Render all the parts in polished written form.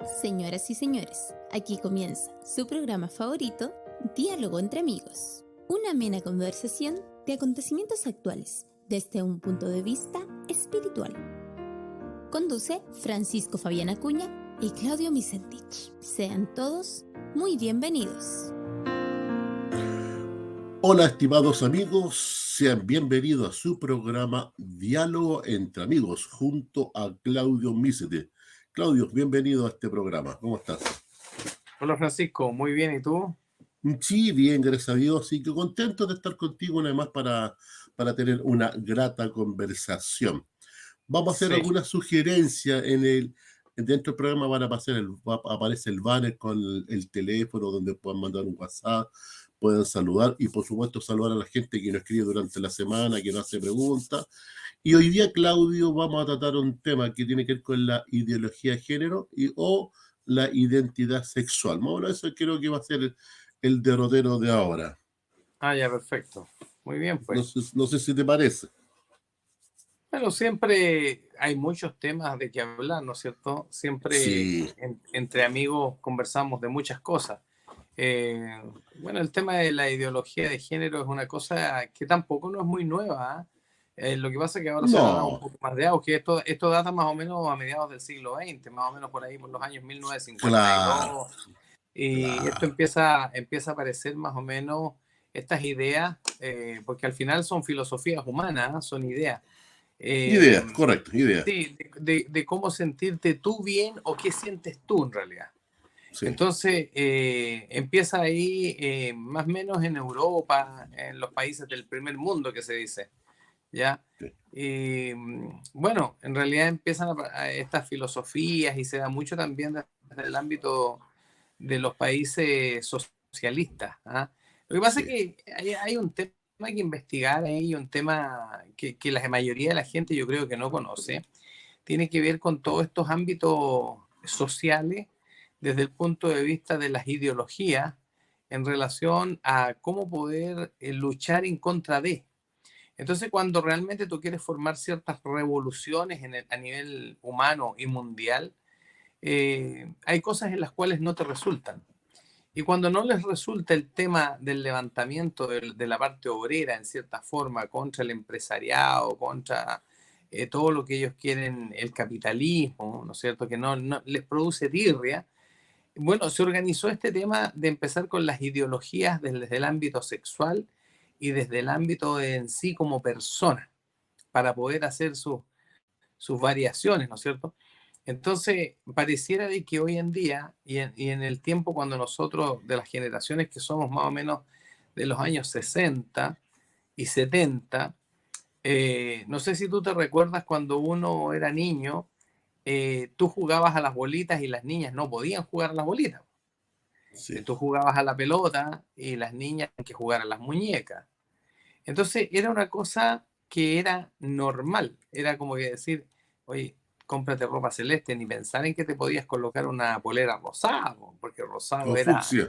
Señoras y señores, aquí comienza su programa favorito, Diálogo entre Amigos. Una amena conversación de acontecimientos actuales desde un punto de vista espiritual. Conduce Francisco Fabián Acuña y Claudio Micentich. Sean todos muy bienvenidos. Hola, estimados amigos, sean bienvenidos a su programa Diálogo entre Amigos junto a Claudio Micentich. Claudio, bienvenido a este programa. ¿Cómo estás? Hola Francisco, muy bien, ¿y tú? Sí, bien, gracias a Dios. Y que contento de estar contigo una vez más para tener una grata conversación. Vamos a hacer Sí, algunas sugerencias dentro del programa aparece el banner con el teléfono donde puedan mandar un WhatsApp, pueden saludar y por supuesto saludar a la gente que nos escribe durante la semana, que nos hace preguntas. Y hoy día, Claudio, vamos a tratar un tema que tiene que ver con la ideología de género o la identidad sexual. Bueno, eso creo que va a ser el derrotero de ahora. ya, perfecto. Muy bien, No pues. sé, no sé si te parece. Bueno, siempre hay muchos temas de que hablar, ¿no es cierto? Siempre Sí, entre amigos conversamos de muchas cosas. Eh, bueno, el tema de la ideología de género es una cosa que tampoco no es muy nueva, ¿ah? Lo que pasa es que ahora se le ha dado un no, poco más de auge. Esto data más o menos a mediados del siglo XX, más o menos por ahí, por los años claro, 1952. Y esto claro. empieza a aparecer más o menos estas ideas, porque al final son filosofías humanas, ¿eh? Son ideas. Eh, Idea, correcto, idea. sí, de cómo sentirte tú bien o qué sientes tú en realidad. Sí, Entonces, empieza ahí más o menos en Europa, en los países del primer mundo que se dice, ¿ya? sí, Y bueno, en realidad empiezan estas filosofías y se da mucho también desde el ámbito de los países socialistas, ¿ah? Lo que pasa es sí. que hay un tema que investigar ahí, un tema que la mayoría de la gente yo creo que no conoce, tiene que ver con todos estos ámbitos sociales desde el punto de vista de las ideologías en relación a cómo poder luchar en contra de. Entonces, cuando realmente tú quieres formar ciertas revoluciones a nivel humano y mundial, hay cosas en las cuales no te resultan. Y cuando no les resulta el tema del levantamiento de la parte obrera, en cierta forma, contra el empresariado, contra todo lo que ellos quieren, el capitalismo, ¿no es cierto?, que no les produce tirria, bueno, se organizó este tema de empezar con las ideologías desde el ámbito sexual y desde el ámbito en sí como persona, para poder hacer sus variaciones, ¿no es cierto? Entonces, pareciera de que hoy en día y en el tiempo cuando nosotros, de las generaciones que somos más o menos de los años 60 y 70, no sé si tú te recuerdas cuando uno era niño, tú jugabas a las bolitas y las niñas no podían jugar a las bolitas. Sí. Tú jugabas a la pelota y las niñas tenían que jugar a las muñecas. Entonces era una cosa que era normal, era como que decir, oye, cómprate ropa celeste, ni pensar en que te podías colocar una polera rosada, porque rosado O era, fucsia.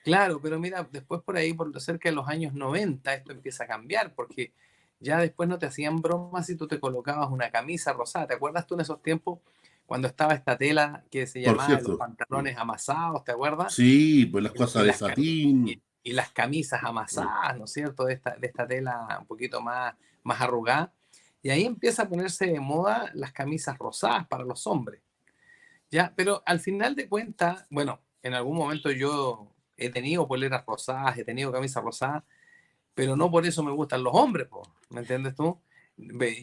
claro, pero mira, después por ahí, por cerca de los años 90, esto empieza a cambiar, porque ya después no te hacían bromas si tú te colocabas una camisa rosada. ¿Te acuerdas tú en esos tiempos cuando estaba esta tela que se Por llamaba los cierto. pantalones amasados, ¿te acuerdas? Sí, pues las Y cosas de las, satín. y las camisas amasadas, ¿no es cierto? De esta tela un poquito más arrugada. Y ahí empieza a ponerse de moda las camisas rosadas para los hombres, ¿ya? Pero al final de cuentas, bueno, en algún momento yo he tenido poleras rosadas, he tenido camisas rosadas, pero no por eso me gustan los hombres, po, ¿me entiendes tú?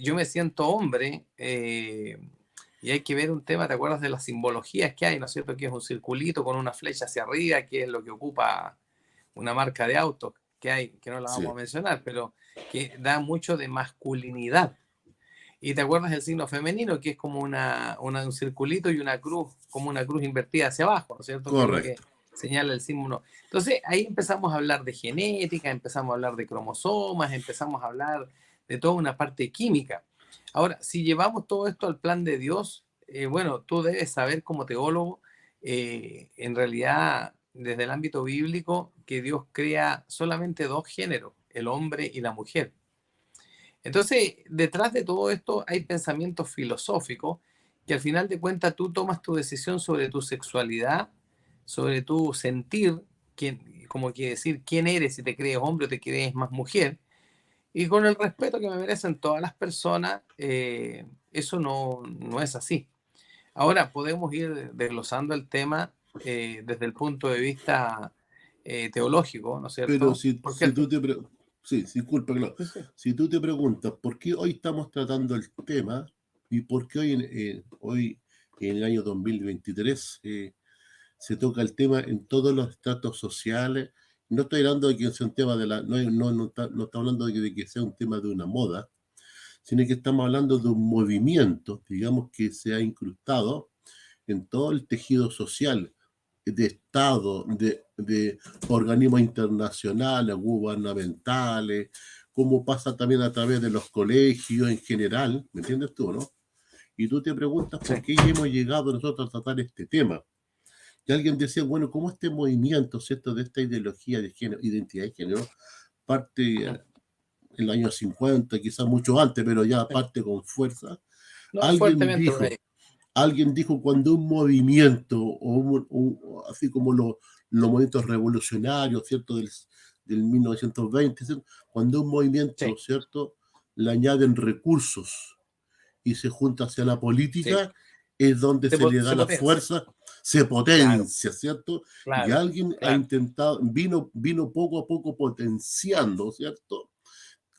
Yo me siento hombre y hay que ver un tema, ¿te acuerdas de las simbologías que hay, ¿no es cierto? Que es un circulito con una flecha hacia arriba, que es lo que ocupa una marca de autos que hay, que no la vamos a Sí, mencionar, pero que da mucho de masculinidad. Y te acuerdas del signo femenino, que es como un circulito y una cruz, como una cruz invertida hacia abajo, ¿no es cierto? Que es lo que correcto. señala el símbolo. Entonces ahí empezamos a hablar de genética, empezamos a hablar de cromosomas, empezamos a hablar de toda una parte química. Ahora, si llevamos todo esto al plan de Dios, bueno, tú debes saber como teólogo, en realidad, desde el ámbito bíblico, que Dios crea solamente dos géneros, el hombre y la mujer. Entonces, detrás de todo esto hay pensamientos filosóficos que al final de cuentas tú tomas tu decisión sobre tu sexualidad, sobre tu sentir, como que decir quién eres, si te crees hombre o te crees más mujer, y con el respeto que me merecen todas las personas, eso no es así. Ahora podemos ir desglosando el tema desde el punto de vista teológico, ¿no es Pero cierto? Porque si tú te... Sí, disculpa, claro. sí, sí, Si tú te preguntas por qué hoy estamos tratando el tema y por qué hoy en el año 2023 se toca el tema en todos los estratos sociales, no estoy hablando de que sea un tema de la... No está hablando de que sea un tema de una moda, sino que estamos hablando de un movimiento, digamos, que se ha incrustado en todo el tejido social de Estado, de organismos internacionales, gubernamentales, como pasa también a través de los colegios en general, ¿me entiendes tú, no? Y tú te preguntas sí, por qué hemos llegado nosotros a tratar este tema. Y alguien decía, bueno, ¿cómo este movimiento, ¿cierto?, de esta ideología de género, identidad de género, parte en el año 50, quizás mucho antes, pero ya sí. parte con fuerza? No, Alguien fuertemente por ahí. dijo, alguien dijo cuando un movimiento, así como los movimientos revolucionarios, ¿cierto? Del 1920, ¿cierto? Cuando un movimiento, Sí, ¿cierto? Le añaden recursos y se junta hacia la sí. política, es donde se le da Se la potencia. fuerza, se Claro, potencia, ¿cierto? Y claro, alguien ha claro. intentado, vino poco a poco potenciando, ¿cierto?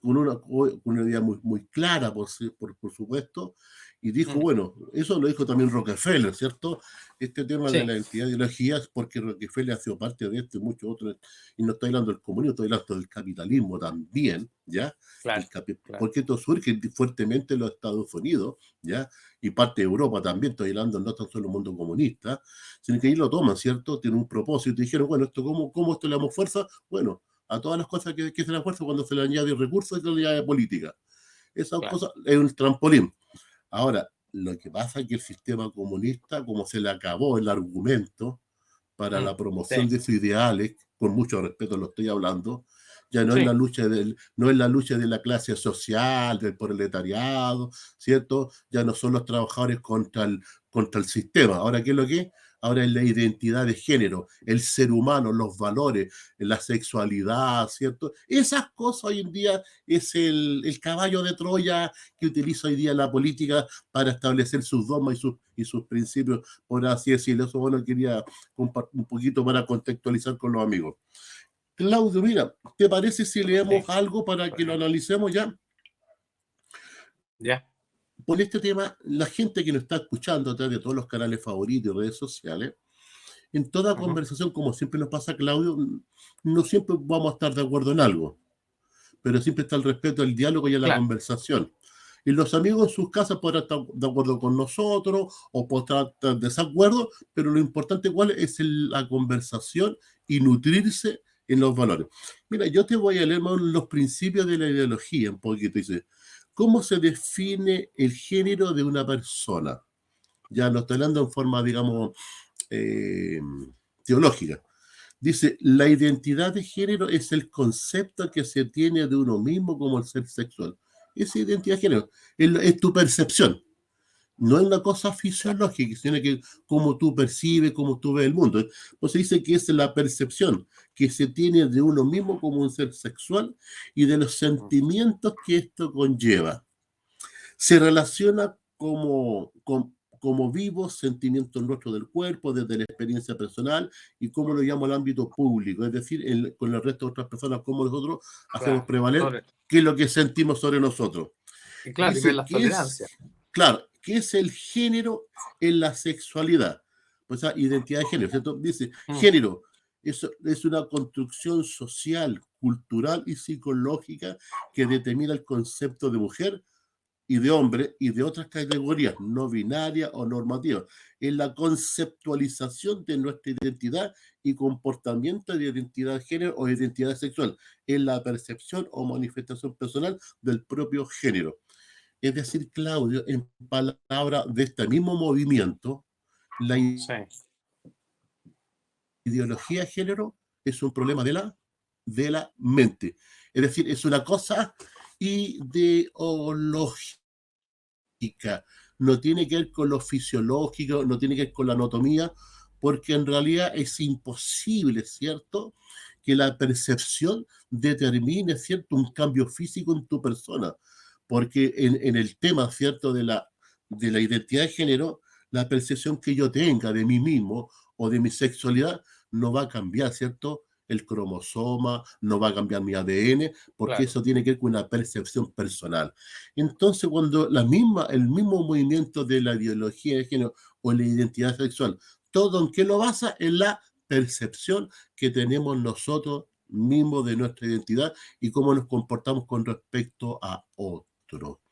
Con una idea muy clara, por supuesto, y dijo, Mm, bueno, eso lo dijo también Rockefeller, ¿cierto? Este tema de sí, la identidad de ideologías, porque Rockefeller ha sido parte de esto y muchos otros, y no estoy hablando del comunismo, estoy hablando del capitalismo también, ¿ya? claro, claro. Porque esto surge fuertemente en los Estados Unidos, ¿ya? Y parte de Europa también, estoy hablando no tan solo el mundo comunista, sino que ahí lo toman, ¿cierto? Tiene un propósito, y dijeron, bueno, ¿cómo esto le damos fuerza? Bueno, a todas las cosas que se le fuerza cuando se le añade recursos y se le añade política. Esas Claro. cosas es un trampolín. Ahora, lo que pasa es que el sistema comunista, como se le acabó el argumento para la promoción Sí, de sus ideales, con mucho respeto lo estoy hablando, ya no es sí, la lucha no es la lucha de la clase social, del proletariado, ¿cierto? Ya no son los trabajadores contra el sistema. Ahora, ¿qué es lo que es? Ahora es la identidad de género, el ser humano, los valores, la sexualidad, ¿cierto? Esas cosas hoy en día es el caballo de Troya que utiliza hoy día la política para establecer sus dogmas y sus principios, por así decirlo. Eso, bueno, quería compartir un poquito para contextualizar con los amigos. Claudio, mira, ¿te parece si sí, leemos algo para que lo perfecto. analicemos ya? Ya. Por este tema, la gente que nos está escuchando a través de todos los canales favoritos y redes sociales, en toda Ujú, conversación, como siempre nos pasa, Claudio, no siempre vamos a estar de acuerdo en algo, pero siempre está el respeto, el diálogo y la claro, conversación. Y los amigos en sus casas podrán estar de acuerdo con nosotros o podrán estar en desacuerdo, pero lo importante cuál es la conversación y nutrirse en los valores. Mira, yo te voy a leer más los principios de la ideología un poquito. Dice, ¿cómo se define el género de una persona? Ya no estoy hablando en forma, digamos, eh, teológica. Dice, la identidad de género es el concepto que se tiene de uno mismo como el ser sexual. Esa identidad de género es tu percepción. No es una cosa claro. fisiológica, sino que cómo tú percibes, cómo tú ves el mundo. Pues se dice que es la percepción que se tiene de uno mismo como un ser sexual y de los Mm, sentimientos que esto conlleva. Se relaciona como vivos sentimientos nuestros del cuerpo, desde la experiencia personal y cómo lo llamo el ámbito público, es decir, con el resto de otras personas, cómo nosotros hacemos claro. prevaler qué es lo que sentimos sobre nosotros. Y claro, y ver Dice las que tolerancias. claro, ¿qué es el género en la sexualidad? Pues esa identidad de género, ¿cierto? Dice, Mm, género es una construcción social, cultural y psicológica que determina el concepto de mujer y de hombre y de otras categorías no binarias o normativas, en la conceptualización de nuestra identidad y comportamiento de identidad de género o identidad sexual, en la percepción o manifestación personal del propio género. Es decir, Claudio, en palabras de este mismo movimiento, la sí, ideología de género es un problema de la mente. Es decir, es una cosa ideológica, no tiene que ver con lo fisiológico, no tiene que ver con la anatomía, porque en realidad es imposible, ¿cierto?, que la percepción determine, ¿cierto?, un cambio físico en tu persona, porque en el tema, ¿cierto?, de la identidad de género, la percepción que yo tenga de mí mismo o de mi sexualidad no va a cambiar, ¿cierto? El cromosoma, no va a cambiar mi ADN, porque Claro. eso tiene que ver con una percepción personal. Entonces, cuando el mismo movimiento de la ideología de género o la identidad sexual, todo en qué lo basa en la percepción que tenemos nosotros mismos de nuestra identidad y cómo nos comportamos con respecto a otro.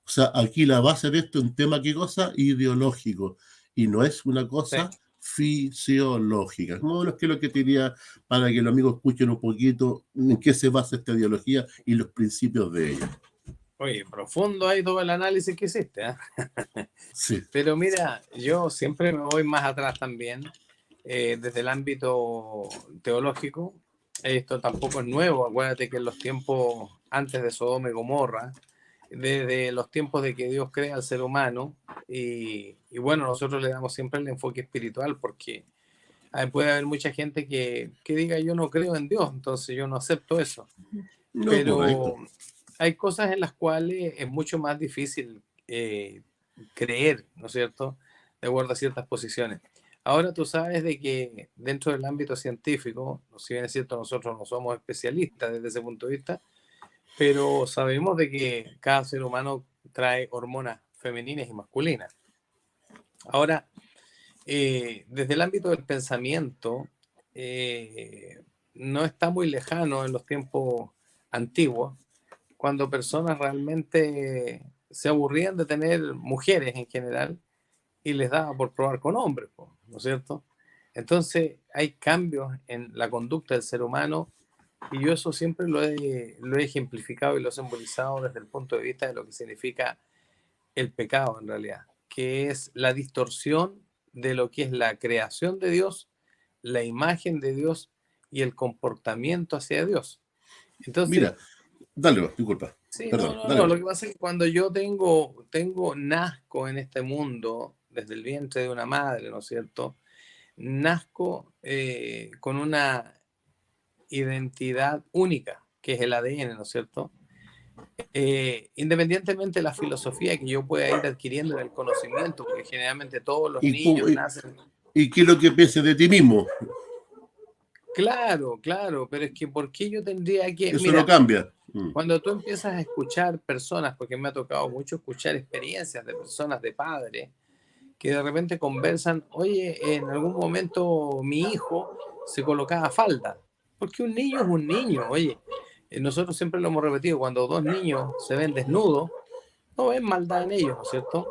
O sea, aquí la base de esto es un tema, ¿qué cosa? Ideológico, y no es una Sí. cosa fisiológica. Más o menos que lo que te diría para que los amigos escuchen un poquito en qué se basa esta ideología y los principios de ella. Oye, profundo ahí todo el análisis que hiciste, ¿eh? Sí, Pero mira, yo siempre me voy más atrás también, desde el ámbito teológico. Esto tampoco es nuevo. Acuérdate que en los tiempos antes de Sodoma y Gomorra, desde los tiempos de que Dios crea al ser humano, y bueno, nosotros le damos siempre el enfoque espiritual porque puede haber mucha gente que diga yo no creo en Dios, entonces yo no acepto eso. no, Pero correcto. hay cosas en las cuales es mucho más difícil creer, ¿no es cierto?, de acuerdo a ciertas posiciones. Ahora tú sabes de que dentro del ámbito científico, si bien es cierto, nosotros no somos especialistas desde ese punto de vista, pero sabemos de que cada ser humano trae hormonas femeninas y masculinas. Ahora, desde el ámbito del pensamiento, no está muy lejano en los tiempos antiguos, cuando personas realmente se aburrían de tener mujeres en general y les daba por probar con hombres, ¿no es cierto? Entonces hay cambios en la conducta del ser humano y yo eso siempre lo he ejemplificado y lo he simbolizado desde el punto de vista de lo que significa el pecado en realidad, que es la distorsión de lo que es la creación de Dios, la imagen de Dios y el comportamiento hacia Dios. Entonces, Mira, dale, disculpa, sí, perdón, no, dale. lo que pasa es que cuando yo nazco en este mundo, desde el vientre de una madre, ¿no es cierto? Nazco con una identidad única, que es el ADN, ¿no es cierto? Independientemente de la filosofía que yo pueda ir adquiriendo en el conocimiento, porque generalmente todos los ¿Y, niños nacen. y qué es lo que piensas de ti mismo? Claro, claro, pero es que ¿por qué yo tendría que, Eso no mira, cambia. cuando tú empiezas a escuchar personas, porque me ha tocado mucho escuchar experiencias de personas, de padres, que de repente conversan, oye, en algún momento mi hijo se colocaba falda, porque un niño es un niño, oye, nosotros siempre lo hemos repetido, cuando dos niños se ven desnudos, no ven maldad en ellos, ¿no es cierto?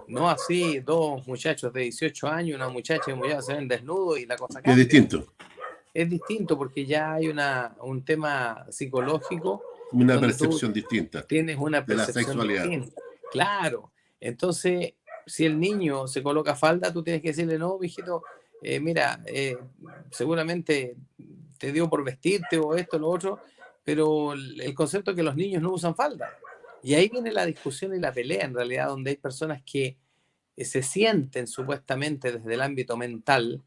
No así dos muchachos de 18 años, una muchacha y un muchacho se ven desnudos y la cosa Es cambia. distinto, Es distinto porque ya hay un tema psicológico una donde tú percepción distinta tienes una de la percepción sexualidad. distinta. Claro. Entonces, si el niño se coloca falda, tú tienes que decirle, no, mijito, mira, seguramente te dio por vestirte o esto, lo otro, pero el concepto es que los niños no usan falda. Y ahí viene la discusión y la pelea, en realidad, donde hay personas que se sienten supuestamente desde el ámbito mental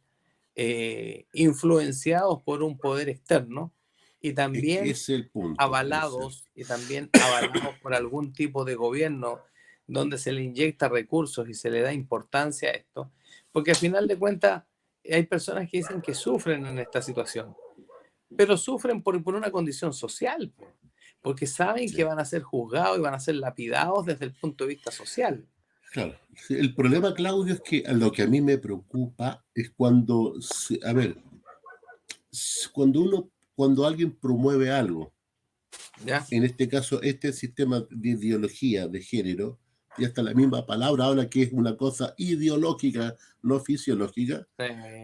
influenciados por un poder externo y Es que también ese es el punto. avalados por algún tipo de gobierno donde se le inyecta recursos y se le da importancia a esto, porque al final de cuentas hay personas que dicen que sufren en esta situación, pero sufren por una condición social, porque saben que Sí, van a ser juzgados y van a ser lapidados desde el punto de vista social. claro. Sí, el problema, Claudio, es que lo que a mí me preocupa es cuando, a ver, cuando alguien promueve algo, ¿Ya? en este caso, este sistema de ideología de género, y hasta la misma palabra habla que es una cosa ideológica, no fisiológica,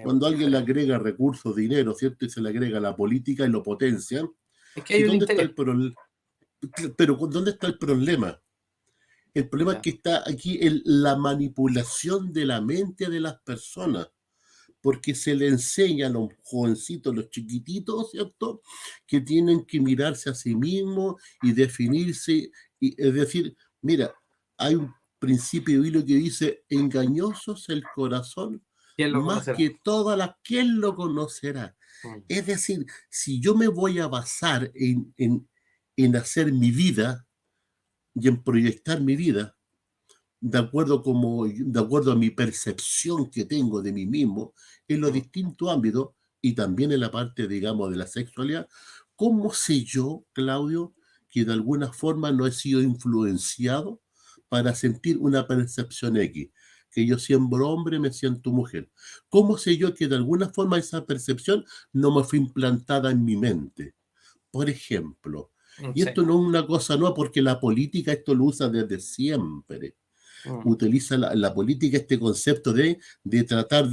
cuando alguien le Diferente. agrega recursos, dinero, ¿cierto? Y se le agrega la política y lo potencian. Es que ¿Y hay un dónde está interés. el problema? Pero ¿dónde está el problema? El problema es ¿Ya? que está aquí en la manipulación de la mente de las personas, porque se le enseña a los jovencitos, los chiquititos, ¿cierto? Que tienen que mirarse a sí mismos y definirse, y, es decir, mira, hay principio bíblico que dice, engañoso es el corazón ¿Quién lo más conocerá? que todas las, ¿quién lo conocerá? Mm, Es decir, si yo me voy a basar en hacer mi vida y en proyectar mi vida, de acuerdo a mi percepción que tengo de mí mismo en los mm, distintos ámbitos y también en la parte, digamos, de la sexualidad, ¿cómo sé yo, Claudio, que de alguna forma no he sido influenciado para sentir una percepción X? Que yo siendo hombre me siento mujer. ¿Cómo sé yo que de alguna forma esa percepción no me fue implantada en mi mente? Por ejemplo, y sí, esto no es una cosa nueva porque la política esto lo usa desde siempre, mm, utiliza la política este concepto de tratar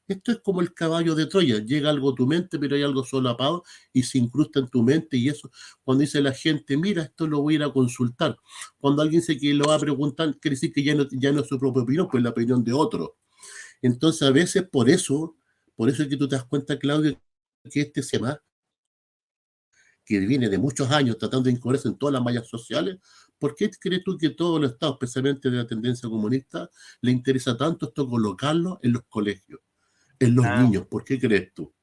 esto es como el caballo de Troya, llega algo a tu mente, pero hay algo solapado y se incrusta en tu mente y eso, cuando dice la gente, mira, esto lo voy a ir a consultar, cuando alguien dice que lo va a preguntar, quiere decir que ya no es su propia opinión, pues la opinión de otro. Entonces a veces por eso es que tú te das cuenta, Claudio, que este tema que viene de muchos años tratando de incluirse en todas las mallas sociales, ¿por qué crees tú que todos los estados, especialmente de la tendencia comunista, le interesa tanto esto colocarlo en los colegios, en los ah, niños? ¿Por qué crees tú?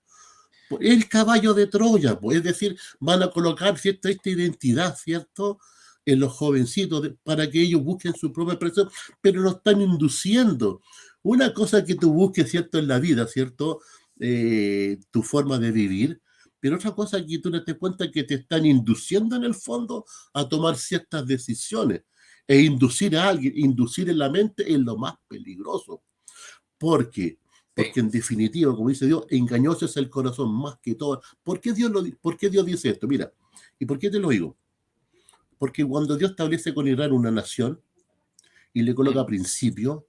El caballo de Troya, pues, es decir, van a colocar cierta esta identidad, ¿cierto? En los jovencitos para que ellos busquen su propia expresión, pero no están induciendo. Una cosa que tú busques, ¿cierto? En la vida, ¿cierto? Tu forma de vivir, pero otra cosa que tú no te cuenta que te están induciendo en el fondo a tomar ciertas decisiones. E inducir a alguien, inducir en la mente es lo más peligroso. Porque sí, porque en definitiva, como dice Dios, engañoso es el corazón más que todo. ¿Por qué Dios dice esto? Mira, ¿y por qué te lo digo? Porque cuando Dios establece con Israel una nación y le mm, coloca principios,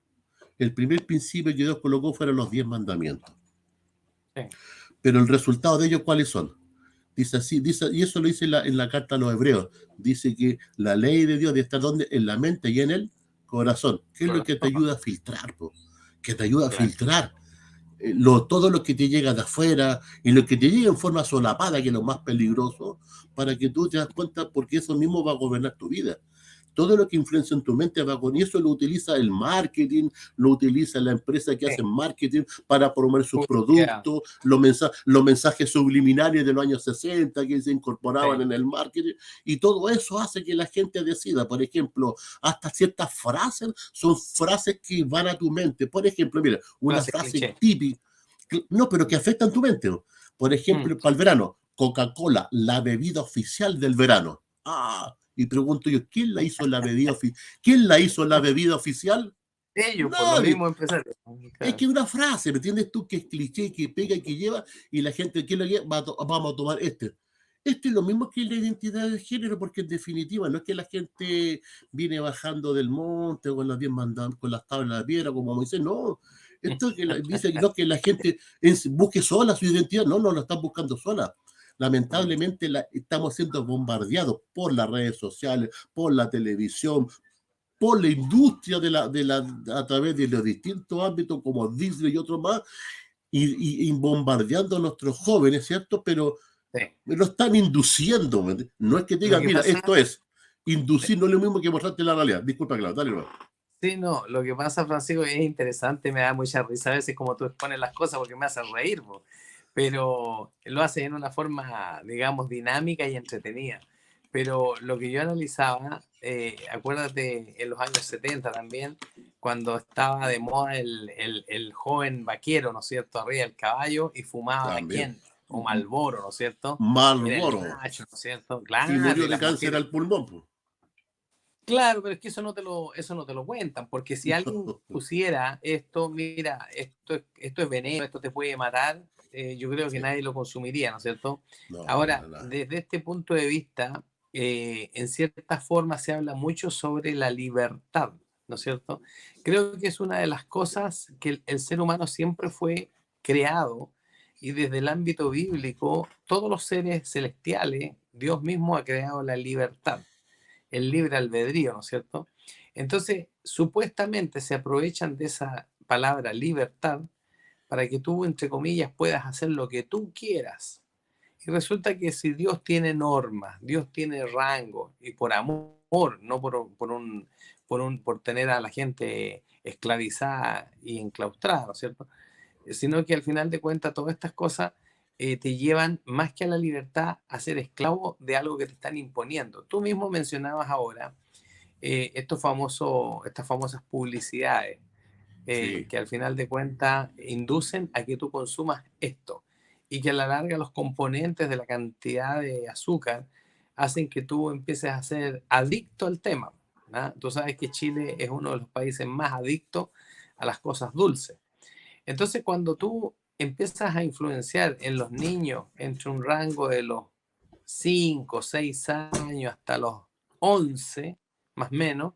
el primer principio que Dios colocó fueron los 10 mandamientos. sí, Pero el resultado de ellos, ¿cuáles son? Dice así, dice, y eso lo dice en la carta a los hebreos. Dice que la ley de Dios debe estar donde, en la mente y en el corazón. ¿Qué es lo que te corazón, ayuda a filtrar? Po? Que te ayuda a claro, filtrar todo lo que te llega de afuera y lo que te llega en forma solapada, que es lo más peligroso, para que tú te das cuenta, porque eso mismo va a gobernar tu vida. Todo lo que influencia en tu mente va con eso, lo utiliza el marketing, lo utiliza la empresa que sí, hace marketing para promover sus publicidad, productos, los mensajes subliminales de los años 60 que se incorporaban sí, en el marketing, y todo eso hace que la gente decida. Por ejemplo, hasta ciertas frases son frases que van a tu mente. Por ejemplo, mira, una frase frase cliché. típica, no, pero que afectan tu mente. Por Mm, ejemplo, para el verano, Coca-Cola, la bebida oficial del verano. Y pregunto yo, ¿quién la hizo la bebida oficial? ellos, por los Nadie. mismos empresarios. Es Claro, que una frase, ¿me entiendes tú? Que es cliché, que pega y que lleva, y la gente que lo lleva, vamos a tomar este. Esto es lo mismo que la identidad de género, porque en definitiva no es que la gente viene bajando del monte con las 10 mandamientos, con las tablas de piedra, como Moisés, no. Esto que dice no, que la gente busque sola su identidad, no la están buscando sola. mm, Lamentablemente estamos siendo bombardeados por las redes sociales, por la televisión, por la industria a través de los distintos ámbitos como Disney y otros más, y bombardeando a nuestros jóvenes, ¿cierto? Pero sí. lo están induciendo. No es que te Lo digan, que mira, pasa, esto es. sí, Inducir no es lo mismo que mostrarte la realidad. Disculpa, claro, dale, no. sí, no, lo que pasa, Francisco, es interesante, me da mucha risa a veces como tú expones las cosas porque me hace reír, po, pero lo haces en una forma, digamos, dinámica y entretenida. Pero lo que yo analizaba, acuérdate en los años 70 también, cuando estaba de moda el joven vaquero, ¿no es cierto?, arriba del caballo y fumaba También. Kent o Marlboro, ¿no es cierto? Era el Marlboro. macho, ¿no es cierto? Y Claro, murió y de las cáncer mujeres. al pulmón, pues. Claro, pero es que eso no te lo cuentan, porque si alguien pusiera esto, mira, esto es veneno, esto te puede matar, yo creo que Sí. nadie lo consumiría, ¿no es cierto? No, Ahora, para nada. desde este punto de vista, en cierta forma se habla mucho sobre la libertad, ¿no es cierto? Creo que es una de las cosas que el ser humano siempre fue creado y desde el ámbito bíblico, todos los seres celestiales, Dios mismo ha creado la libertad, el libre albedrío, ¿no es cierto? Entonces, supuestamente se aprovechan de esa palabra libertad para que tú, entre comillas, puedas hacer lo que tú quieras. Y resulta que si Dios tiene normas, Dios tiene rango, y por amor amor, no por tener a la gente esclavizada y enclaustrada, ¿no es cierto? Sino que al final de cuentas todas estas cosas te llevan más que a la libertad a ser esclavo de algo que te están imponiendo. Tú mismo mencionabas ahora estas famosas publicidades Sí, que al final de cuentas inducen a que tú consumas esto y que a la larga los componentes de la cantidad de azúcar hacen que tú empieces a ser adicto al tema. ¿Ah? Tú sabes que Chile es uno de los países más adictos a las cosas dulces. Entonces, cuando tú empiezas a influenciar en los niños entre un rango de los 5, 6 años hasta los 11, más o menos,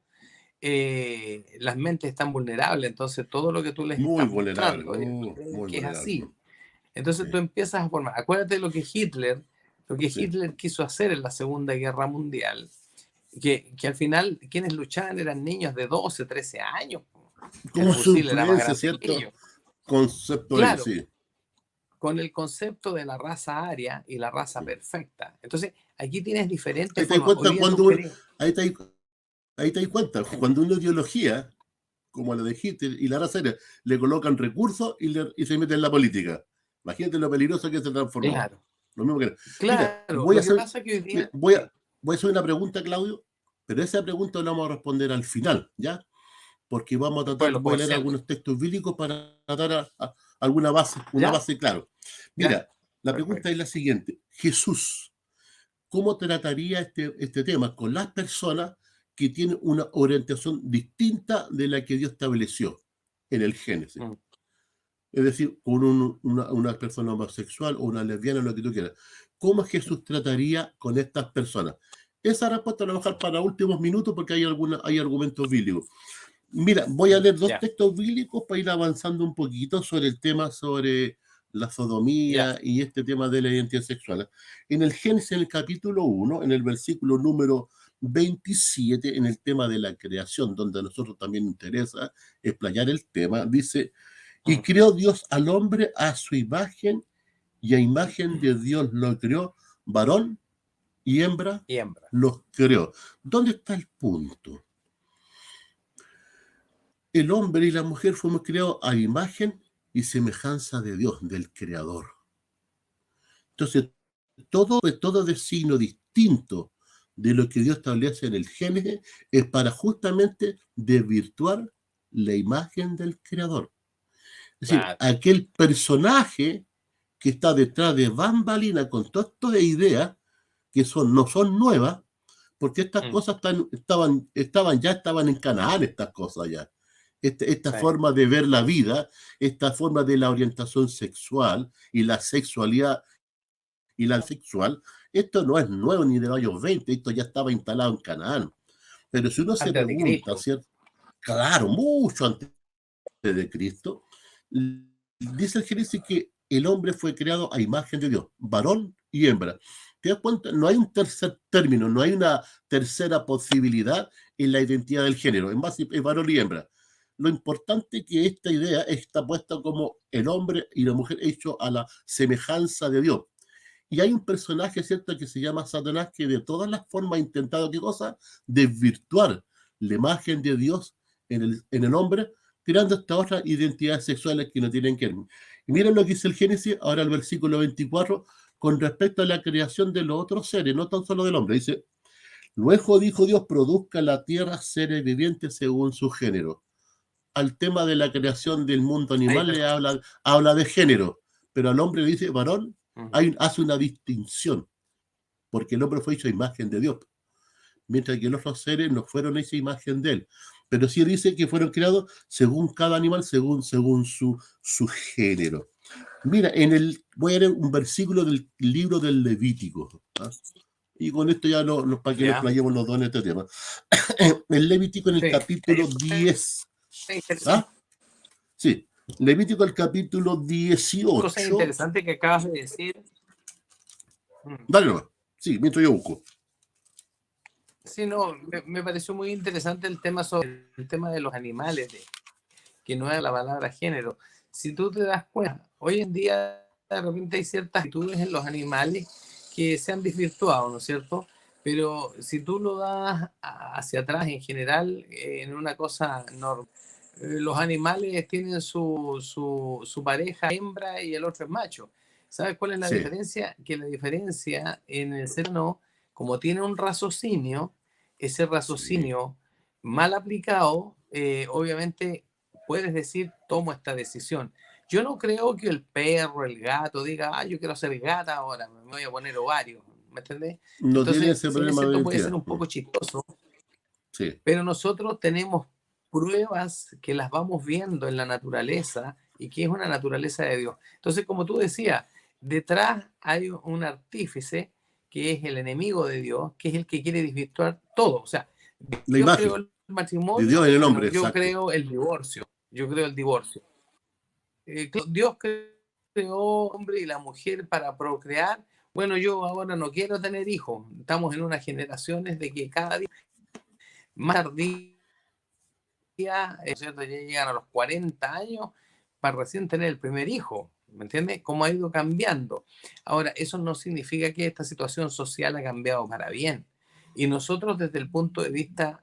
las mentes están vulnerables, entonces todo lo que tú les muy estás vulnerable, mostrando, ellos creen muy que es vulnerable. así. Entonces tú Sí, empiezas a formar. Acuérdate lo que sí. Hitler quiso hacer en la Segunda Guerra Mundial, que al final quienes luchaban eran niños de 12, 13 años. El Como su fusil era más influencia, grande que ¿cierto? ellos. Concepto de él, Claro, sí. con el concepto de la raza aria y la raza perfecta. Entonces, aquí tienes diferentes Ahí te das formas. Hoy cuenta día tú cuando uno, querés. ahí te, das- ahí te das cuenta, cuando una ideología, como la de Hitler y la raza aria, le colocan recursos y se mete en la política. Imagínate lo peligroso que se transformó. Claro, Lo mismo que. Mira, claro. Lo que pasa que hoy mira, día, sí, voy a hacer una pregunta, Claudio, pero esa pregunta la vamos a responder al final, ¿ya? Porque vamos a después tratar, de los voy a leer comerciales. algunos textos bíblicos para tratar alguna base, una ¿Ya? base, claro. ¿Ya? Mira, la pregunta Perfecto. es la siguiente. Jesús, ¿cómo trataría este tema con las personas que tienen una orientación distinta de la que Dios estableció en el Génesis? Mm. Es decir, con una persona homosexual o una lesbiana, lo que tú quieras. ¿Cómo Jesús trataría con estas personas? Esa respuesta la voy a dejar para últimos minutos porque hay argumentos bíblicos. Mira, voy a leer dos Ya, textos bíblicos para ir avanzando un poquito sobre el tema sobre la ya. sodomía y este tema de la identidad sexual. En el Génesis, en el capítulo 1, en el versículo número 27, en el tema de la creación, donde a nosotros también nos interesa explayar el tema, dice, y Mm. creó Dios al hombre a su imagen, y a imagen de Dios lo creó, varón y hembra Y hembra. los creó. ¿Dónde está el punto? El hombre y la mujer fuimos creados a imagen y semejanza de Dios, del Creador. Entonces, todo designio distinto de lo que Dios establece en el Génesis es para justamente desvirtuar la imagen del Creador. Es decir, Claro. aquel personaje que está detrás de bambalina con todas estas ideas que no son nuevas, porque estas Mm. cosas estaban en Canaán, estas cosas ya. Esta Sí. forma de ver la vida, esta forma de la orientación sexual y la sexualidad y la sexual, esto no es nuevo ni de los años 20, esto ya estaba instalado en Canaán. Pero si uno se Antes de pregunta, Cristo. ¿cierto? Claro, mucho antes de Cristo, dice el Génesis que el hombre fue creado a imagen de Dios, varón y hembra. ¿Te das cuenta? No hay un tercer término, no hay una tercera posibilidad en la identidad del género, en base es varón y hembra. Lo importante es que esta idea está puesta como el hombre y la mujer hecho a la semejanza de Dios. Y hay un personaje, ¿cierto?, que se llama Satanás, que de todas las formas ha intentado, ¿qué cosa? Desvirtuar la imagen de Dios en el hombre, creando estas otras identidades sexuales que no tienen que ver. Y miren lo que dice el Génesis, ahora el versículo 24, con respecto a la creación de los otros seres, no tan solo del hombre. Dice, luego dijo Dios, produzca la tierra seres vivientes según su género. Al tema de la creación del mundo Ahí animal está. le habla de género, pero al hombre le dice varón, Mm. hace una distinción, porque el hombre fue hecho a imagen de Dios, mientras que los otros seres no fueron hecha imagen de él. Pero sí dice que fueron creados según cada animal, según su género. Mira, voy a leer un versículo del libro del Levítico. ¿Ah? Y con esto ya para que nos Ya. playemos los dos en este tema. El Levítico en el Sí. capítulo 10. Interesante. ¿Ah? Sí, Levítico el capítulo Cosa 18. interesante que acabas de decir. Mm. Dale nomás. Sí, mientras yo busco. Sí, no, me pareció muy interesante el tema sobre el tema de los animales, que no es la palabra género. Si tú te das cuenta, hoy en día de repente hay ciertas actitudes en los animales que se han desvirtuado, ¿no es cierto? Pero si tú lo das hacia atrás en general, en una cosa normal, los animales tienen su pareja hembra y el otro es macho. ¿Sabes cuál es la Sí, diferencia? Que la diferencia en el ser humano, como tiene un raciocinio, ese sí. raciocinio mal aplicado, obviamente puedes decir, tomo esta decisión. Yo no creo que el perro, el gato diga, yo quiero ser gata ahora, me voy a poner ovario, ¿me entendés? No tiene Entonces, ese si bien es problema de cierto, puede ser identidad. un poco chistoso, Sí. pero nosotros tenemos pruebas que las vamos viendo en la naturaleza y que es una naturaleza de Dios. Entonces, como tú decías, detrás hay un artífice que es el enemigo de Dios, que es el que quiere desvirtuar todo. O sea, La Dios creó imagen el de Dios matrimonio, en el bueno, hombre, yo exacto. creo el divorcio, yo creo el divorcio. Dios creó hombre y la mujer para procrear. Bueno, yo ahora no quiero tener hijos. Estamos en unas generaciones de que cada día más tardía, ¿cierto? Ya llegan a los 40 años para recién tener el primer hijo. ¿Me entiendes? Cómo ha ido cambiando. Ahora, eso no significa que esta situación social ha cambiado para bien. Y nosotros desde el punto de vista,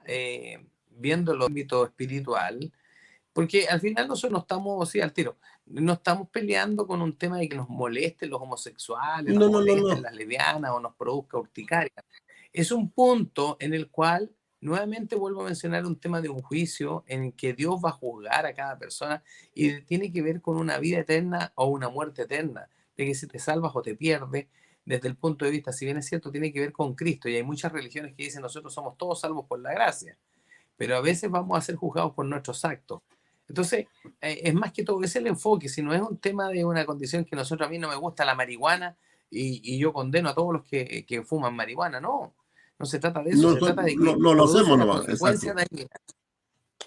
viendo el ámbito espiritual, porque al final nosotros no estamos, sí, al tiro, no estamos peleando con un tema de que nos molesten los homosexuales, nos No, no, no, molesten no. las lesbianas o nos produzca urticaria. Es un punto en el cual, nuevamente vuelvo a mencionar un tema de un juicio en que Dios va a juzgar a cada persona y tiene que ver con una vida eterna o una muerte eterna, de que si te salvas o te pierdes, desde el punto de vista, si bien es cierto, tiene que ver con Cristo y hay muchas religiones que dicen nosotros somos todos salvos por la gracia, pero a veces vamos a ser juzgados por nuestros actos. Entonces, es más que todo, es el enfoque, si no es un tema de una condición que nosotros, a mí no me gusta la marihuana y yo condeno a todos los que fuman marihuana, no, no se trata de eso, No, se trata de no, que no lo produce hacemos una nomás, consecuencia exacto, dañina.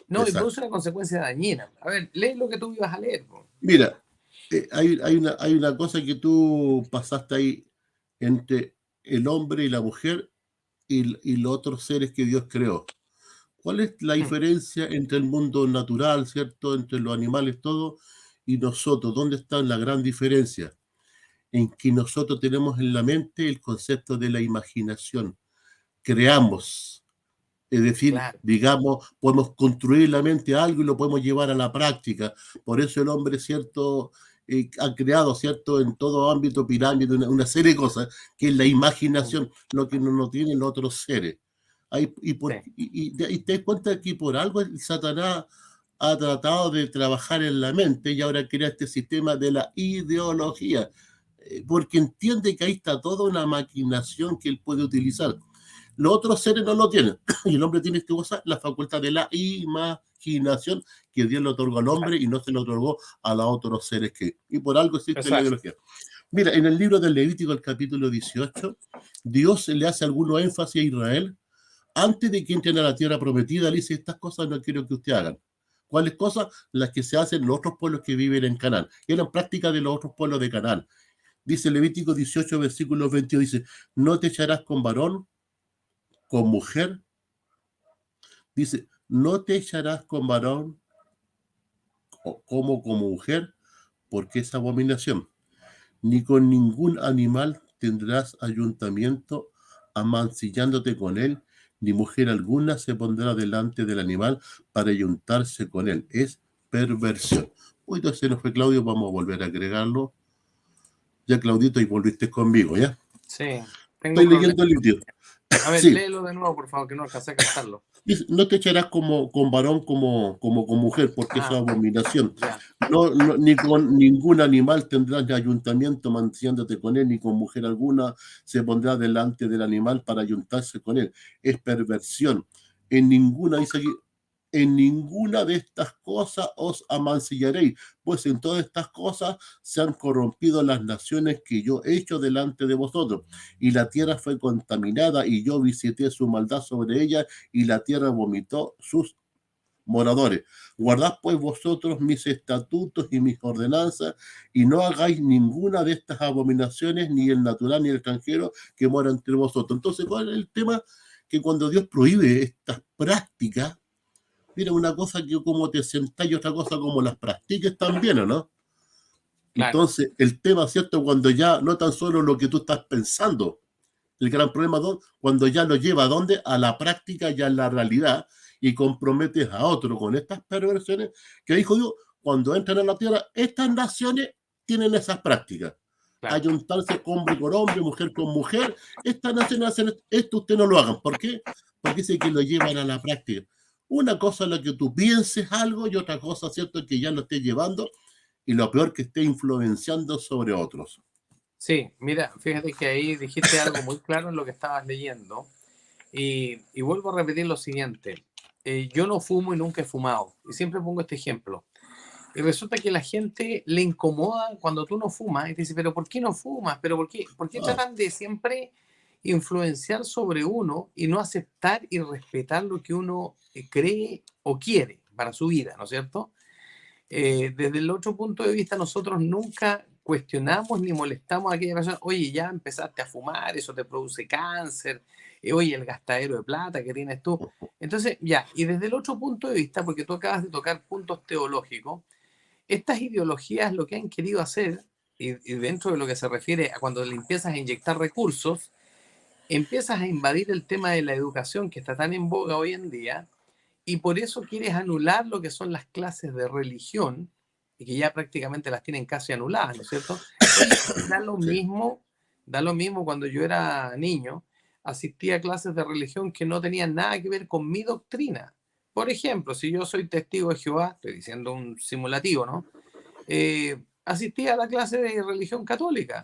No, y produce exacto. una consecuencia dañina. A ver, lee lo que tú ibas a leer. Po. Mira, hay una cosa que tú pasaste ahí entre el hombre y la mujer y los otros seres que Dios creó. ¿Cuál es la Mm, diferencia entre el mundo natural, ¿cierto? Entre los animales, todo, y nosotros? ¿Dónde está la gran diferencia? En que nosotros tenemos en la mente el concepto de la imaginación. Creamos, es decir, claro, digamos, podemos construir la mente algo y lo podemos llevar a la práctica. Por eso el hombre, ¿cierto? Ha creado, ¿cierto? En todo ámbito, pirámide, una serie de cosas, que es la mm, imaginación, lo que no tienen los otros seres. sí, Y te das cuenta que por algo el Satanás ha tratado de trabajar en la mente y ahora crea este sistema de la ideología, porque entiende que ahí está toda una maquinación que él puede utilizar. Los otros seres no lo tienen. Y el hombre tiene que usar la facultad de la imaginación que Dios le otorgó al hombre y no se le otorgó a los otros seres que. Y por algo existe la exacto. ideología. Mira, en el libro del Levítico, el capítulo 18, Dios le hace algunos énfasis a Israel. Antes de que entren a la tierra prometida, le dice: estas cosas no quiero que ustedes hagan. ¿Cuáles cosas? Las que se hacen en los otros pueblos que viven en Canaán. Eran prácticas de los otros pueblos de Canaán. Dice Levítico 18, versículo 22, dice: no te echarás con varón, con mujer. Dice: no te echarás con varón como mujer, porque es abominación. Ni con ningún animal tendrás ayuntamiento, amancillándote con él, ni mujer alguna se pondrá delante del animal para ayuntarse con él. Es perversión. Uy, entonces se nos fue Claudio, vamos a volver a agregarlo. Ya, Claudito, y volviste conmigo, ¿ya? Sí, tengo Estoy problemas. leyendo el litio. A ver, Sí, léelo de nuevo, por favor, que no alcancé a captarlo. dice: no te echarás con varón como con mujer, porque es Ah, abominación. ya, Ni con ningún animal tendrás ayuntamiento manteniéndote con él, ni con mujer alguna se pondrá delante del animal para ayuntarse con él. Es perversión. En ninguna, dice aquí, en ninguna de estas cosas os amancillaréis, pues en todas estas cosas se han corrompido las naciones que yo he hecho delante de vosotros, y la tierra fue contaminada, y yo visité su maldad sobre ella, y la tierra vomitó sus moradores. Guardad pues vosotros mis estatutos y mis ordenanzas, y no hagáis ninguna de estas abominaciones, ni el natural ni el extranjero que mora entre vosotros. Entonces, ¿cuál es el tema? Que cuando Dios prohíbe estas prácticas, mira, una cosa que como te sentás y otra cosa como las practiques también, ¿o no? claro. Entonces, el tema, ¿cierto? Cuando ya no tan solo lo que tú estás pensando, El gran problema cuando ya lo lleva ¿a dónde? A la práctica, ya en la realidad, y comprometes a otro con estas perversiones que dijo Dios, cuando entran a la tierra, estas naciones tienen esas prácticas. Claro. Ayuntarse hombre con hombre, mujer con mujer, estas naciones hacen esto, usted no lo hagan. ¿Por qué? Porque dice que lo llevan a la práctica. Una cosa es la que tú pienses algo y otra cosa, ¿cierto?, es que ya lo estés llevando y lo peor que esté influenciando sobre otros. Sí, mira, fíjate que ahí dijiste algo muy claro en lo que estabas leyendo y vuelvo a repetir lo siguiente. Yo no fumo y nunca he fumado y siempre pongo este ejemplo. Y resulta que la gente le incomoda cuando tú no fumas y te dice, pero ¿por qué no fumas? ¿Pero por qué tratan de siempre influenciar sobre uno y no aceptar y respetar lo que uno cree o quiere para su vida, ¿no es cierto? Desde el otro punto de vista, nosotros nunca cuestionamos ni molestamos a aquella persona, oye, ya empezaste a fumar, eso te produce cáncer, oye, el gastadero de plata que tienes tú. Entonces, ya, y desde el otro punto de vista, porque tú acabas de tocar puntos teológicos, estas ideologías lo que han querido hacer, y dentro de lo que se refiere a cuando le empiezas a inyectar recursos, empiezas a invadir el tema de la educación que está tan en boga hoy en día, y por eso quieres anular lo que son las clases de religión, y que ya prácticamente las tienen casi anuladas, ¿no es cierto? Oye, da lo mismo cuando yo era niño, asistía a clases de religión que no tenían nada que ver con mi doctrina. Por ejemplo, si yo soy testigo de Jehová, estoy diciendo un simulativo, ¿no? Asistía a la clase de religión católica.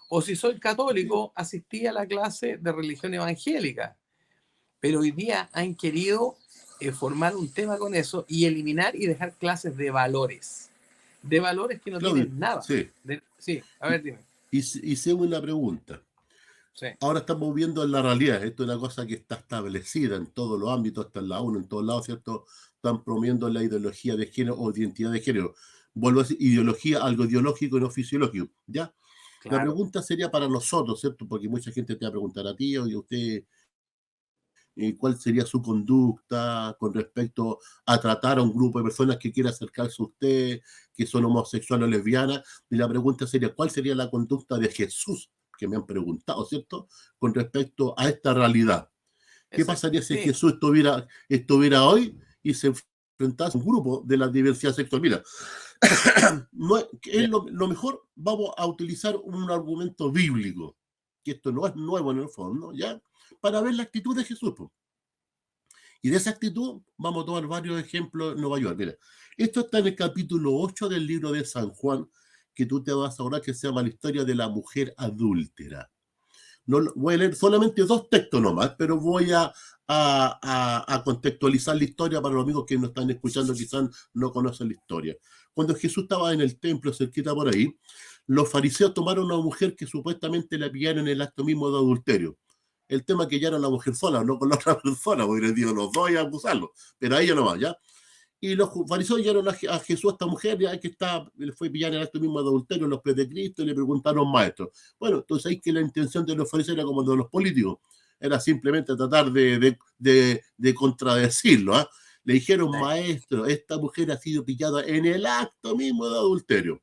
O si soy católico, asistía a la clase de religión evangélica. Pero hoy día han querido formar un tema con eso y eliminar y dejar clases de valores que no Claudio, tienen nada. sí. Sí, a ver, dime. Y sé una pregunta. Sí. Ahora estamos viendo en la realidad, esto es una cosa que está establecida en todos los ámbitos, hasta en la ONU, en todos lados, ¿cierto? Están promoviendo la ideología de género o identidad de género. Vuelvo a decir, ideología, algo ideológico y no fisiológico, ¿ya? Claro. La pregunta sería para nosotros, ¿cierto? Porque mucha gente te va a preguntar a ti, oye, usted, ¿cuál sería su conducta con respecto a tratar a un grupo de personas que quiera acercarse a usted, que son homosexuales o lesbianas? Y la pregunta sería, ¿cuál sería la conducta de Jesús? Que me han preguntado, ¿cierto? Con respecto a esta realidad. ¿Qué Exacto. pasaría si Sí. Jesús estuviera hoy y se enfrentase a un grupo de la diversidad sexual? Mira, no es lo mejor, vamos a utilizar un argumento bíblico, que esto no es nuevo en el fondo, ¿ya? Para ver la actitud de Jesús. Po. Y de esa actitud vamos a tomar varios ejemplos en Nueva York. Mira, esto está en el capítulo 8 del libro de San Juan, que tú te vas a ahorrar, que se llama la historia de la mujer adúltera. No, voy a leer solamente 2 textos nomás, pero voy a contextualizar la historia para los amigos que nos están escuchando, quizás no conocen la historia. Cuando Jesús estaba en el templo, cerquita por ahí, los fariseos tomaron a una mujer que supuestamente la pillaron en el acto mismo de adulterio. El tema es que ya era la mujer sola, no con la otra persona, porque les digo, los dos y a acusarlo, pero a ella no va, ¿ya? Y los fariseos llegaron a Jesús, a esta mujer, ya que le fue pillar en el acto mismo de adulterio en los pies de Cristo, y le preguntaron, maestro. Bueno, entonces ahí que la intención de los fariseos era como de los políticos, era simplemente tratar de contradecirlo. ¿Eh? Le dijeron, Sí. maestro, esta mujer ha sido pillada en el acto mismo de adulterio.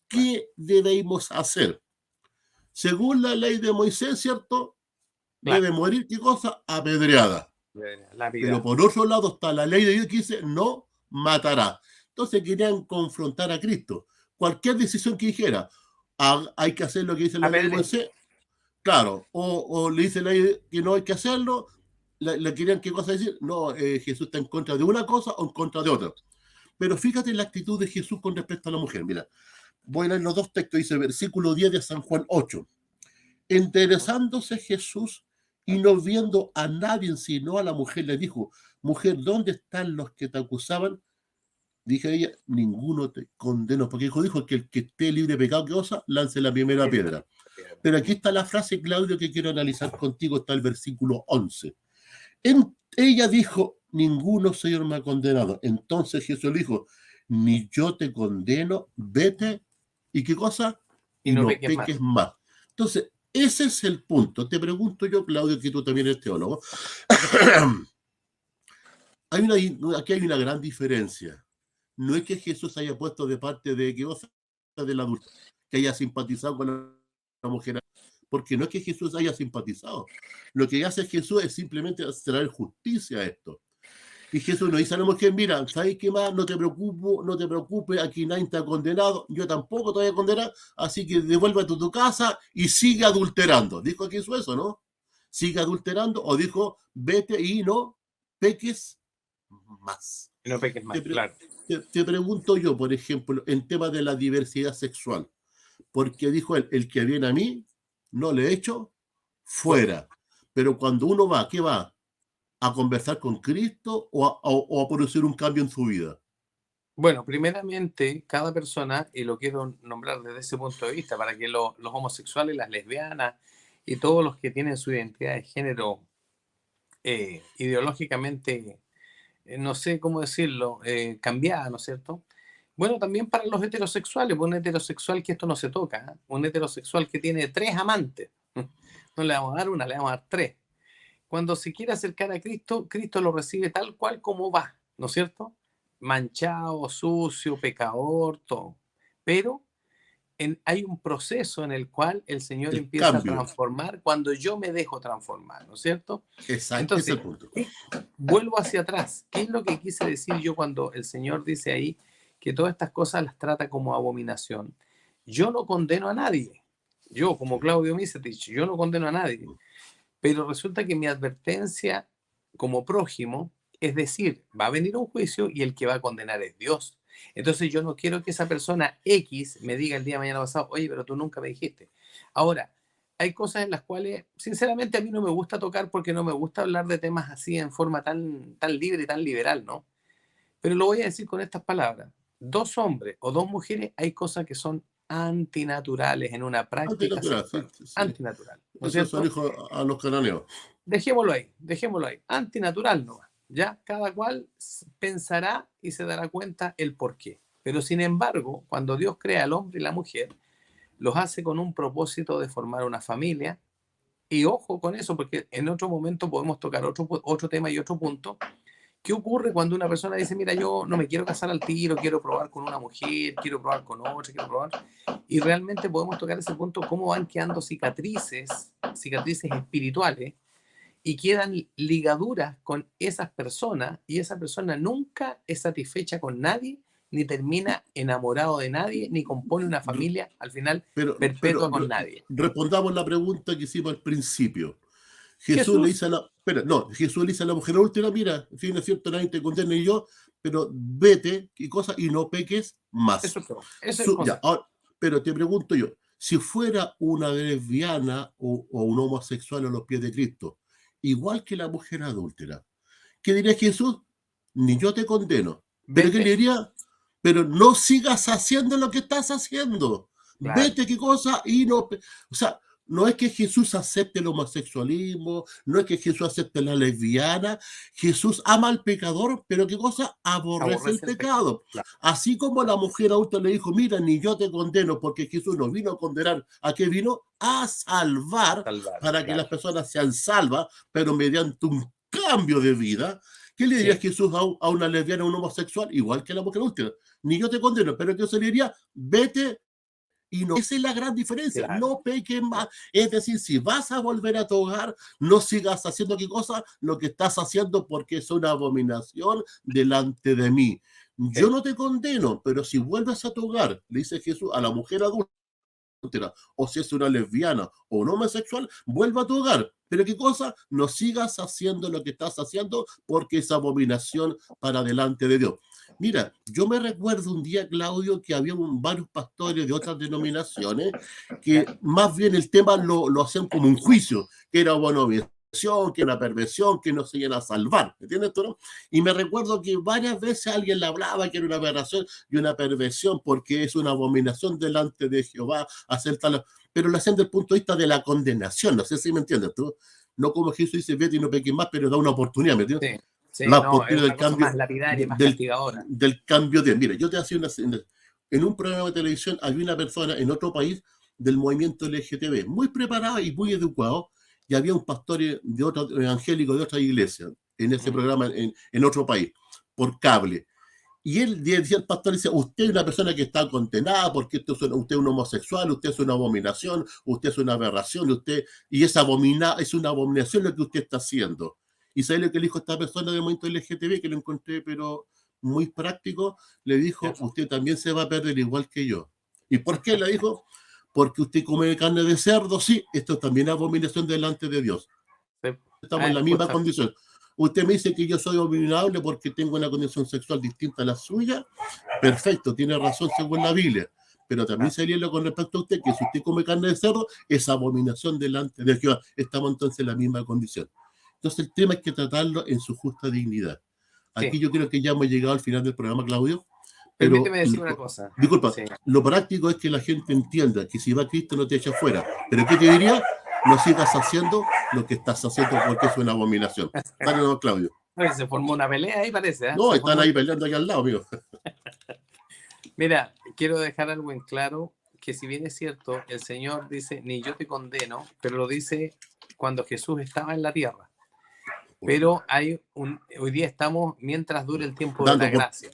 ¿Qué debemos hacer? Según la ley de Moisés, ¿cierto? Claro. Debe morir, ¿qué cosa? Apedreada. Pero por otro lado está la ley de Dios que dice no matará. Entonces querían confrontar a Cristo. Cualquier decisión que dijera, hay que hacer lo que dice la ley de Moisés, claro, o le dice la ley que no hay que hacerlo, le querían qué cosa decir, no, Jesús está en contra de una cosa o en contra de otra. Pero fíjate la actitud de Jesús con respecto a la mujer. Mira, voy a leer los 2 textos, dice versículo 10 de San Juan 8. Enderezándose Jesús y no viendo a nadie sino a la mujer, le dijo, mujer, ¿dónde están los que te acusaban? Dije a ella, ninguno te condenó, porque dijo que el que esté libre de pecado, ¿qué cosa? Lance la primera piedra. Pero aquí está la frase, Claudio, que quiero analizar contigo, está el versículo 11. Ella dijo, ninguno, Señor, me ha condenado. Entonces Jesús le dijo, ni yo te condeno, vete, ¿y qué cosa? Y no peques más. Entonces, ese es el punto. Te pregunto yo, Claudio, que tú también eres teólogo. Aquí hay una gran diferencia. No es que Jesús haya puesto de parte de que del adulto, que haya simpatizado con la mujer, porque no es que Jesús haya simpatizado. Lo que hace Jesús es simplemente traer justicia a esto. Y Jesús nos dice a la mujer, mira, ¿sabes qué más? No te preocupes, aquí nadie está condenado, yo tampoco te voy a condenar, así que devuélvete a tu casa y sigue adulterando. ¿Dijo Jesús eso, no? ¿Sigue adulterando? ¿O dijo, vete y no peques más? No peques más, claro. Te pregunto yo, por ejemplo, en tema de la diversidad sexual, porque dijo él, el que viene a mí, no le echo fuera. Pero cuando uno va, ¿qué va? ¿A conversar con Cristo o a producir un cambio en su vida? Bueno, primeramente, cada persona, y lo quiero nombrar desde ese punto de vista, para que los homosexuales, las lesbianas y todos los que tienen su identidad de género ideológicamente, no sé cómo decirlo, cambiada, ¿no es cierto? Bueno, también para los heterosexuales, un heterosexual que esto no se toca, ¿eh? Un heterosexual que tiene 3 amantes, no le vamos a dar una, le vamos a dar 3. Cuando se quiere acercar a Cristo, Cristo lo recibe tal cual como va, ¿no es cierto? Manchado, sucio, pecador, todo. Pero hay un proceso en el cual el Señor El empieza cambio. a transformar cuando yo me dejo transformar, ¿no es cierto? Exacto, ese Entonces, es el punto. vuelvo hacia atrás. ¿Qué es lo que quise decir yo cuando el Señor dice ahí que todas estas cosas las trata como abominación? Yo no condeno a nadie. Yo, como Claudio Misetich, yo no condeno a nadie. Pero resulta que mi advertencia como prójimo es decir, va a venir un juicio y el que va a condenar es Dios. Entonces yo no quiero que esa persona X me diga el día de mañana pasado, oye, pero tú nunca me dijiste. Ahora, hay cosas en las cuales, sinceramente, a mí no me gusta tocar porque no me gusta hablar de temas así en forma tan libre y tan liberal, ¿no? Pero lo voy a decir con estas palabras. 2 hombres o 2 mujeres, hay cosas que son antinaturales en una práctica Antinatural, sexual. sí. Antinatural, ¿no es Eso cierto? se dijo a los cananeos. Dejémoslo ahí. Antinatural nomás. Ya cada cual pensará y se dará cuenta el por qué. Pero sin embargo, cuando Dios crea al hombre y la mujer, los hace con un propósito de formar una familia. Y ojo con eso, porque en otro momento podemos tocar otro tema y otro punto. ¿Qué ocurre cuando una persona dice, mira, yo no me quiero casar al tiro, quiero probar con una mujer, quiero probar con otra, quiero probar? Y realmente podemos tocar ese punto, cómo van quedando cicatrices espirituales, y quedan ligaduras con esas personas, y esa persona nunca es satisfecha con nadie, ni termina enamorado de nadie, ni compone una familia al final perpetua con nadie. Respondamos la pregunta que hicimos al principio. Jesús le dice a la mujer adúltera, mira, en fin, es cierto, nadie te condena ni yo, pero vete, ¿qué cosa? Y no peques más. Eso es el Ya, ahora, pero te pregunto yo, si fuera una lesbiana o un homosexual a los pies de Cristo, igual que la mujer adúltera, ¿qué diría Jesús? Ni yo te condeno. ¿Pero qué le diría? Pero no sigas haciendo lo que estás haciendo. Claro. Vete, qué cosa, y no... O sea, no es que Jesús acepte el homosexualismo, no es que Jesús acepte la lesbiana. Jesús ama al pecador, pero ¿qué cosa? Aborrece el pecado. Claro. Así como la mujer adulta le dijo, mira, ni yo te condeno, porque Jesús no vino a condenar. ¿A qué vino? A salvar para que las personas sean salvas, pero mediante un cambio de vida. ¿Qué le diría Jesús a una lesbiana o un homosexual? Igual que la mujer adulta. Ni yo te condeno, pero Dios le diría, vete y no. Esa es la gran diferencia. Claro. No peques más. Es decir, si vas a volver a tu hogar, no sigas haciendo qué cosa, lo que estás haciendo, porque es una abominación delante de mí. Yo no te condeno, pero si vuelves a tu hogar, le dice Jesús a la mujer adulta, o si es una lesbiana o un homosexual, vuelva a tu hogar. Pero qué cosa, no sigas haciendo lo que estás haciendo, porque es abominación para delante de Dios. Mira, yo me recuerdo un día, Claudio, que había varios pastores de otras denominaciones que más bien el tema lo hacían como un juicio, que era abominación, que era una perversión, que no se iban a salvar, ¿entiendes tú, no? Y me recuerdo que varias veces alguien le hablaba que era una aberración y una perversión, porque es una abominación delante de Jehová hacer tal, pero lo hacían desde el punto de vista de la condenación, no sé si me entiendes tú, no como Jesús dice, vete y no peques más, pero da una oportunidad, ¿me entiendes? Sí, la oportunidad del cambio, más lapidaria, más castigadora. Del cambio de, mira, yo te hacía en un programa de televisión había una persona en otro país del movimiento LGTB, muy preparado y muy educado, y había un pastor de otro evangélico de otra iglesia en ese programa en otro país, por cable. Y él decía, el pastor dice, usted es una persona que está condenada porque usted es un homosexual, usted es una abominación, usted es una aberración, y es una abominación lo que usted está haciendo. Y sabe lo que le dijo esta persona del movimiento LGTB, que lo encontré, pero muy práctico, le dijo, usted también se va a perder igual que yo. ¿Y por qué le dijo? Porque usted come carne de cerdo, sí, esto también es abominación delante de Dios. Estamos en la misma condición. Usted me dice que yo soy abominable porque tengo una condición sexual distinta a la suya. Perfecto, tiene razón según la Biblia. Pero también sería lo con respecto a usted, que si usted come carne de cerdo, es abominación delante de Jehová. Estamos entonces en la misma condición. Entonces el tema es que tratarlo en su justa dignidad. Aquí yo creo que ya hemos llegado al final del programa, Claudio. Pero, permíteme decir una cosa. Disculpa, lo práctico es que la gente entienda que si va Cristo no te echa fuera. Pero ¿qué te diría? No sigas haciendo lo que estás haciendo porque es una abominación. Dale, no, Claudio. Se formó una pelea ahí, parece. No, están ahí peleando aquí al lado, amigo. Mira, quiero dejar algo en claro, que si bien es cierto, el Señor dice, ni yo te condeno, pero lo dice cuando Jesús estaba en la tierra. Pero hoy día estamos mientras dure el tiempo de la gracia.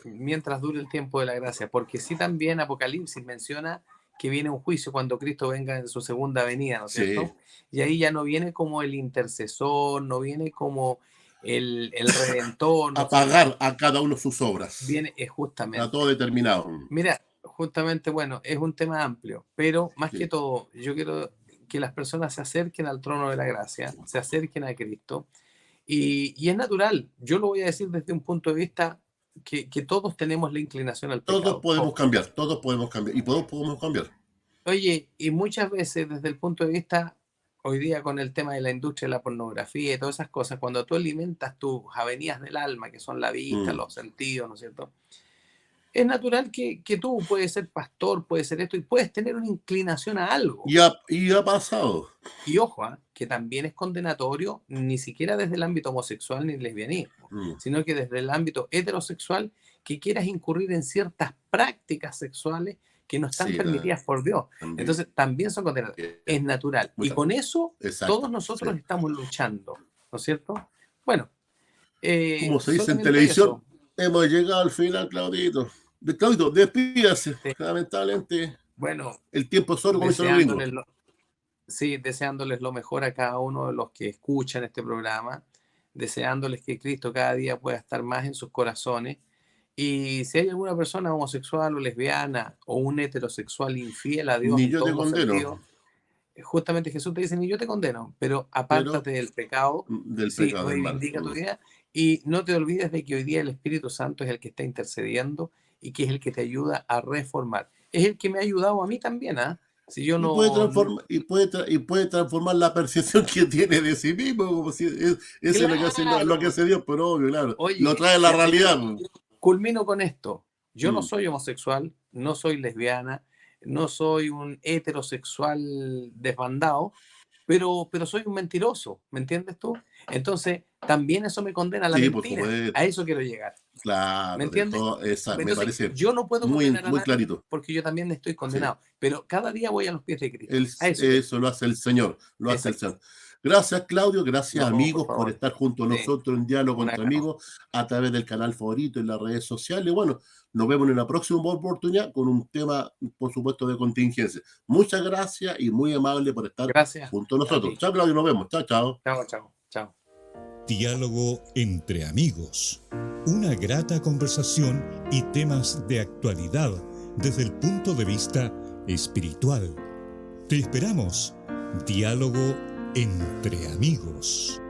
Mientras dure el tiempo de la gracia. Porque sí también Apocalipsis menciona que viene un juicio cuando Cristo venga en su segunda venida, ¿no es cierto? Sí. Y ahí ya no viene como el intercesor, no viene como el redentor. A pagar a cada uno sus obras. Viene justamente. Está todo determinado. Mira, justamente, bueno, es un tema amplio, pero más que todo, yo quiero que las personas se acerquen al trono de la gracia, se acerquen a Cristo, y es natural. Yo lo voy a decir desde un punto de vista que todos tenemos la inclinación al pecado. Todos podemos cambiar, y todos podemos cambiar. Oye, y muchas veces desde el punto de vista, hoy día con el tema de la industria de la pornografía y todas esas cosas, cuando tú alimentas tus avenidas del alma, que son la vista, los sentidos, ¿no es cierto? Es natural que tú puedes ser pastor, puedes ser esto, y puedes tener una inclinación a algo. Y ha pasado. Y ojo, que también es condenatorio, ni siquiera desde el ámbito homosexual ni lesbianismo, sino que desde el ámbito heterosexual, que quieras incurrir en ciertas prácticas sexuales que no están permitidas por Dios. También. Entonces, también son condenatorios. Es natural. Y con eso, todos nosotros estamos luchando, ¿no es cierto? Bueno. Como se dice en televisión, hemos llegado al final, Claudito. Claudito, despídase. Sí. Lamentablemente, bueno, el tiempo es solo como dice el domingo. Sí, deseándoles lo mejor a cada uno de los que escuchan este programa, deseándoles que Cristo cada día pueda estar más en sus corazones. Y si hay alguna persona homosexual o lesbiana o un heterosexual infiel a Dios, ni yo te condeno. Sentido, justamente Jesús te dice, ni yo te condeno, pero apártate del pecado, reivindica tu vida, y no te olvides de que hoy día el Espíritu Santo es el que está intercediendo y que es el que te ayuda a reformar. Es el que me ha ayudado a mí también, ¿ah? Si yo no, puede transformar la percepción que tiene de sí mismo, como si eso es lo que hace Dios, pero obvio, claro. Oye, lo trae la realidad. Culmino con esto. Yo no soy homosexual, no soy lesbiana, no soy un heterosexual desbandado, pero soy un mentiroso, ¿me entiendes tú? Entonces, también eso me condena a la mentira. A eso quiero llegar. Claro, ¿me entiendes? Entonces, me parece yo no puedo condenar a nadie clarito. Porque yo también estoy condenado, pero cada día voy a los pies de Cristo. Eso lo hace el Señor, hace el Señor. Gracias, Claudio, gracias amigos por estar junto a nosotros en Diálogo entre Amigos a través del canal favorito en las redes sociales. Bueno, nos vemos en la próxima oportunidad con un tema, por supuesto, de contingencia. Muchas gracias y muy amable por estar junto a nosotros. Chao, Claudio, nos vemos. Chao. Chao. Diálogo entre amigos. Una grata conversación y temas de actualidad desde el punto de vista espiritual. Te esperamos. Diálogo entre amigos.